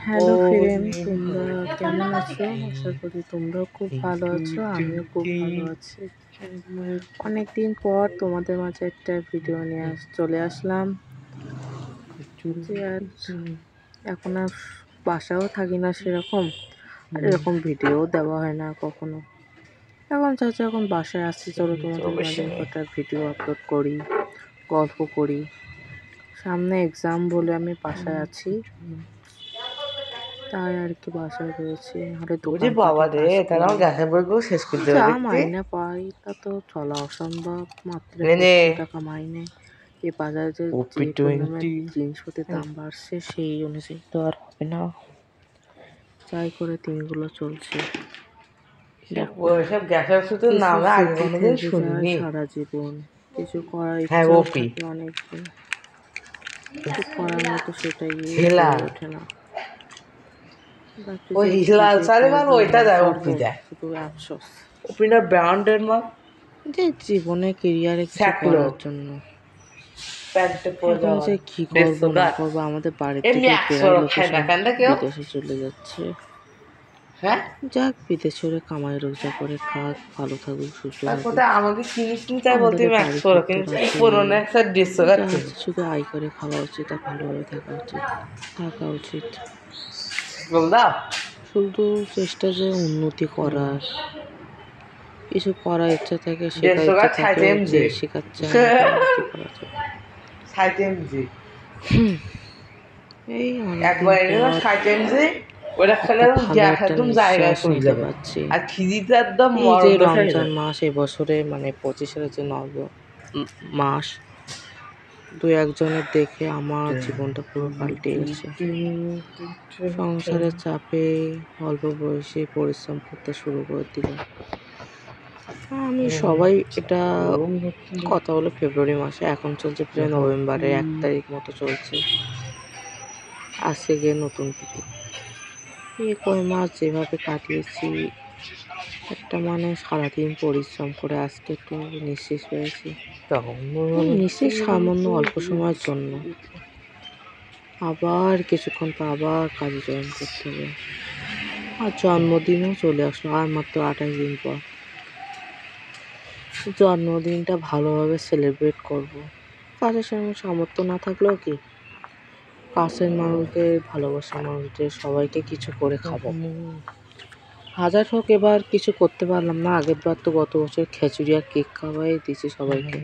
Hello friend, তোমরা কেমন আছো? আশা করি তোমরাও খুব ভালো আছো, আমিও খুব ভালো আছি। অনেকদিন পর তোমাদের মাঝে একটা ভিডিও নিয়ে চলে আসলাম। যে আর এখন আর বাসাও থাকি না সেরকম, আর এরকম ভিডিও দেওয়া হয় না কখনো। এখন চাচ্ছি এখন বাসায় আসছি, চলো তোমাদের মাঝে কটা ভিডিও আপলোড করি, গল্প করি। সামনে এক্সাম বলে আমি বাসায় আছি, তাই আর কি বাসায় রয়েছে। নাহলে বুঝি বাবা দোকানপাটে রে, কাজ তাহলে করি। আমার গ্যাসের বইগুলো শেষ করে দেবে যা দেখতে। মাইনে পাই তা তো চলা অসম্ভব, মাত্র নে নে 2500 টাকা মাইনে। এ বাজারে যে ওপি পরিমাণে 20 জিনিসপত্রের দাম বাড়ছে, সেই অনুযায়ী তো আর হবে না। যাই করে দিনগুলো চলছে। ওইসব গ্যাসের ওষুধের কিছু নামে আগে স্মৃতি কোনোদিন থেকে যায় শুনিনি। সারা জীবন, কিছু করার হ্যাঁ ইচ্ছাও ওপি থাকে অনেকদিন, কিন্তু করার মতো সেটাই হয়ে হিলাল, ওঠে না। ভাবছি ওই যে কি হিলাল যে সালে মানে করবো ওইটা না দেয় ওপি করবো, দেয়। শুধু আফসোস ওপি না ব্র্যান্ডের মাল, যে জীবনে কেরিয়ারে কিছু স্যাকলো করার জন্য। প্যান্টে পরে এখন যাওয়া যে কি করব 150 না টাকা। করব, আমাদের বাড়ির এমনি থেকে 100 প্রায় লোকে খায় না সব কেন কেউ? বিদেশে চলে যাচ্ছে। হ্যাঁ, যাক, বিদেশে ওরা কামাই রোজগার করে খাক, ভালো থাকুক, সুস্থ তার থাকুক। কথা আমাকে কিনিস নি তাই বলতে আমাদের 100 বাড়িঘর তো কিনিস, আছে, পুরোনো একটা 150 যা কিনিস। আছে শুধু আয় করে খাওয়া উচিত আর ভালোভাবে থাকা উচিত। বল দাও শুধু চেষ্টা যে উন্নতি করার, কিছু করার ইচ্ছা থাকে, শেখার 150 ইচ্ছা টাকা থাকেও, 60 যে এমজি। শেখাচ্ছে না, তাহলে আর কি করা যাবে। 60 এমজি এই অনেকদিন একবার এনে না পর 60 এমজি, ওটা খেলে একটা একদম ভালো গ্যাস একটা একদম জায়গায় নিঃশ্বাস পড়ে নিতে যাবে। পারছি। আর খিদিতে একদম এই যে মরণ দশা হয়ে রমজান যাবে। মাস এবছরে, মানে 25-এর যে মাস, দু একজনের দেখে আমার জীবনটা পুরো পাল্টে গেছে। সংসারের চাপে অল্প বয়সে পরিশ্রম করতে শুরু করে দিলাম। আমি সবাই এটা কথা হলো ফেব্রুয়ারি মাসে, এখন চলছে প্রায় নভেম্বরের 1 তারিখ মতো চলছে। আসছে গিয়ে নতুন ভিডিও। এই কয় মাস যেভাবে কাটিয়েছি, একটা মানে সারাদিন পরিশ্রম করে আজকে একটু নিঃশ্বাস পেয়েছি। এই নিঃশ্বাস সামান্য অল্প সময়ের জন্য, আবার কিছুক্ষণ পর আবার কাজে জয়েন করতে হবে। আর জন্মদিনও চলে আসলো আর মাত্র 28 দিন পর। জন্মদিনটা ভালোভাবে সেলিব্রেট করব। কাজের সঙ্গে সামর্থ্য না থাকলেও কি, কাছের মানুষদের, ভালোবাসার মানুষদের সবাইকে কিছু করে খাবো। হাজার হোক, এবার কিছু করতে পারলাম না, আগের বার তো গত বছর খিচুড়ি আর কেক খাওয়াই দিয়েছি সবাইকে।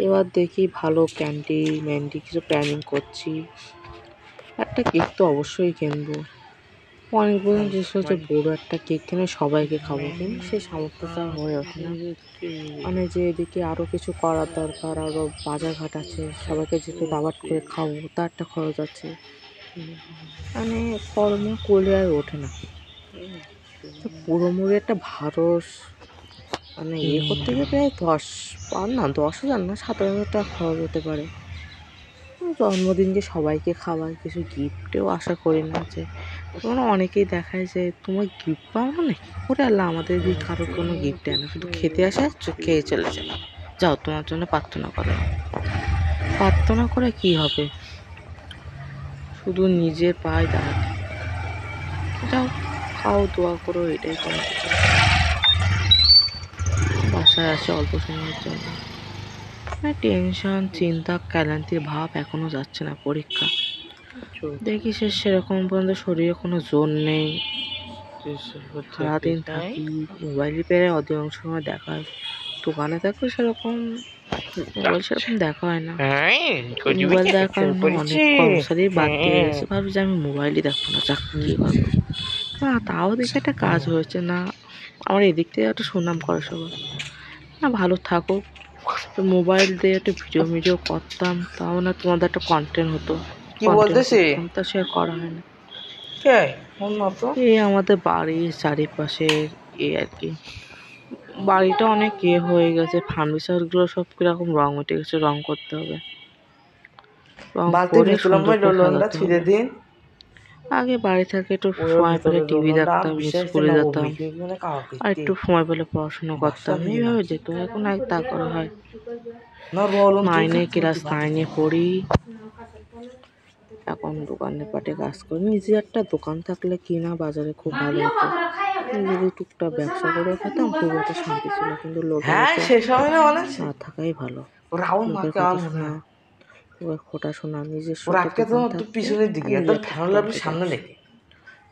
এবার দেখি ভালো ক্যান্ডি ম্যান্ডি কিছু প্ল্যানিং করছি। একটা কেক তো অবশ্যই কিনবো। অনেক বছর চেষ্টা হচ্ছে বড় একটা কেক কিনে সবাইকে খাবো, কিন্তু সেই সামর্থ্যটা হয়ে ওঠে না। মানে যে এদিকে আরও কিছু করার দরকার, আরও বাজারঘাট আছে, সবাইকে যেহেতু দাওয়াত করে খাবো তার একটা খরচ আছে। মানে কর্ম করলে আর ওঠে না। তো পুরোপুরি একটা ভারস মানে করতে গিয়ে প্রায় 10,000 না 17,000 টাকা খরচ হতে পারে। জন্মদিনকে সবাইকে খাওয়ার, কিছু গিফটেও আশা করি না। যে তোমরা অনেকেই দেখায় যে তোমার গিফট পাও না নাকি, ওরে আল্লাহ, আমাদের দিয়ে কারোর কোনো গিফট দেয় না, শুধু খেতে আসে, খেয়ে চলে যায়। যাও, তোমার জন্য প্রার্থনা করো। প্রার্থনা করে কি হবে, শুধু নিজের পায়ে দাঁড়াতে। যাও, খাও, দোয়া করো, এটাই তোমার কাছে। বাসায় আসে অল্প সময়ের জন্য, টেনশন, চিন্তা, ক্লান্তির ভাব এখনো যাচ্ছে না। পরীক্ষা দেখি সে সেরকম পর্যন্ত শরীরে কোনো জোর নেই। সারাদিন থাকি মোবাইলে, পেরে অধিকাংশ সময় দেখা হয়। দোকানে থাকলে সেরকম মোবাইল সেরকম দেখা হয় না। মোবাইল দেখার কারণে অনেক কর্মচারী বাদ দিয়ে গেছে। ভাবি যে আমি মোবাইলই দেখবো না, যাক কী করবো না, তাও দেখে একটা কাজ হয়েছে না, আমার এদিক থেকে একটা সুনাম করে সবাই। না, ভালো থাকুক। মোবাইল দিয়ে একটা ভিডিও করতাম, তাও না তোমাদের একটা কন্টেন্ট হতো, কি কন্টেন্ট বলতেছি? করতাম, তা সে করা হয় না। কে মতো এই আমাদের বাড়ির চারিপাশের আর কি, বাড়িটা অনেক হয়ে গেছে, ফার্নিচারগুলো সব কিরকম রং উঠে গেছে, রং করতে হবে, রং বালতি করে সুন্দর বিকলম্বই করে ডোলনটা সাজাতে ছিঁড়ে হবে। দিন। আগে বাড়ি থেকে একটু ওর সময় পেলে ভিতরে টিভি ডোলনটা দেখতাম, বিশ্বাস স্কুলে না, ও যেতাম, বিক্রি মানে কাউকে আর একটু সময় পেলে পড়াশোনা বাসা করতাম, ভেঙে এইভাবে নাকি যেত। এখন আর তা করা হয়। না, বলুন তুই 9 ক্লাস 9 পড়ি, এখন দোকানে পাটে কাজ করি। নিজে একটা দোকান থাকলে কিনা বাজারে খুব ভালো হতো। যদি টুকটাক ব্যবসা করে খেতাম খুব একটা শান্তি ছিল, কিন্তু লোকের হ্যাঁ হাতে শেষ হবে না বলে না থাকাই ভালো। রাহুল লোকের মাকে কথা আমার মনে শোনা, হয় লোকের খোটা শোনা, নিজস্ব ওর একটা আটকে তো দোকান একটু থাকতে পিছনের দিকে নিজের একদম একটা ফ্যানল আপনি দোকান সামনে আছে। দেখে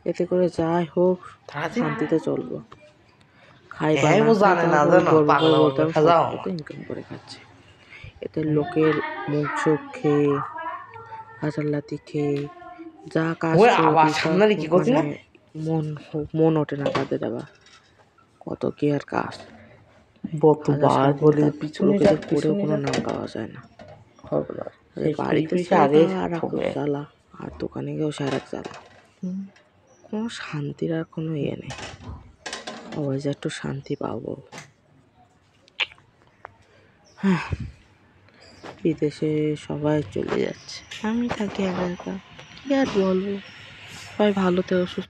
এতে করে যাই হোক তাড়াতাড়ি শান্তিতে চলবো। খাই বা হ্যাঁ না ও খাই জানে না তারপর জানো গর্ব করে পাগলা বলতে পাগলা আমি সাজাও সত্যি তো আমার ইনকাম করে খাচ্ছি। এতে লোকের মুখ চোখ খেয়ে, হাজারলাতি খেয়ে যা কাজ ওই করে আবার দিই সামনে কি করছি মানে না মন মন ওঠে না তাদের। আবার কত কি আর কাজ, হাজার কতবার স্বাধীনতা বলি থাকলেও পিছনে লোকেদের যাক করেও পিছনে কোনো যাক নাম পাওয়া যায় না। হবে না তাদের বাড়িতে পিছে ছেড়ে আগে খাওয়া আর এক ঠকবে জ্বালা, আর দোকানে গিয়েও সে আর এক জ্বালা। কোনো শান্তির আর কোনো ইয়ে নেই। সবাই যে একটু শান্তি পাবো। হ্যাঁ, বিদেশে সবাই চলে যাচ্ছে, আমি থাকি একা একা। কি আর বলবো, সবাই ভালো থেকো, সুস্থ